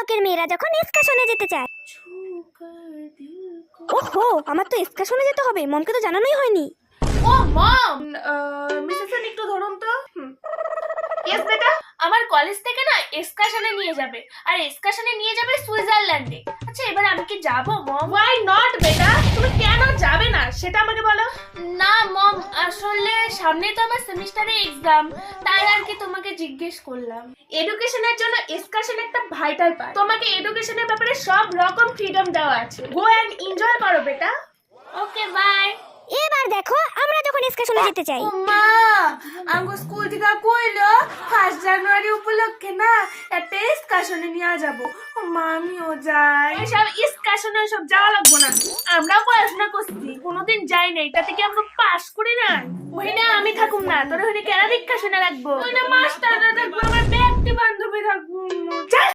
লোকের মেয়েরা যখন এক্সকারশনে যেতে চায়। ওহো, আমার তো এক্সকারশনে যেতে হবে, মমকে তো জানানোই হয়নি। ও মম, মিসেস একটু ধরুন তো। ইয়েস বেটা, আমার কলেজ থেকে না এক্সকারশনে নিয়ে যাবে, আর এক্সকারশনে নিয়ে যাবে সুইজারল্যান্ডে। আচ্ছা এবার আমি কি যাব মম? ওয়াই নট বেটা, তুমি কেন যাবে না সেটা আমাকে বলো। না মম, আসলে সামনে তো আমার সেমিস্টারে এক্সাম, তাই আর কি তোমাকে জিজ্ঞেস করলাম। এডুকেশনের জন্য এক্সকারশন একটা ভাইটাল পার্ট। তোমাকে এডুকেশনের ব্যাপারে সব রকম ফ্রিডম দেওয়া আছে। গো এন্ড এনজয় করো বেটা। Okay bye. এবার দেখো আমরা যখন এক্সকারশনে যেতে চাই। মা, আমগো স্কুল থেকে কইলো 1 জানুয়ারি উপলক্ষে না একটা এক্সকারশনে নিয়ে যাবো। মা আমিও যাই। এসব এক্সকারশনে সব যাওয়া লাগবো না, আমরাও পড়াশোনা করছি, কোনোদিন যাই নাই, তাতে কি আমরা পাস করি না? ওইনা আমি থাকুম না, তোর ওইনা কেন এক্সকারশনে রাখবো? ওইনা মাস্টাররা থাকবো, আমার ব্যক্তি বান্ধবী থাকবো।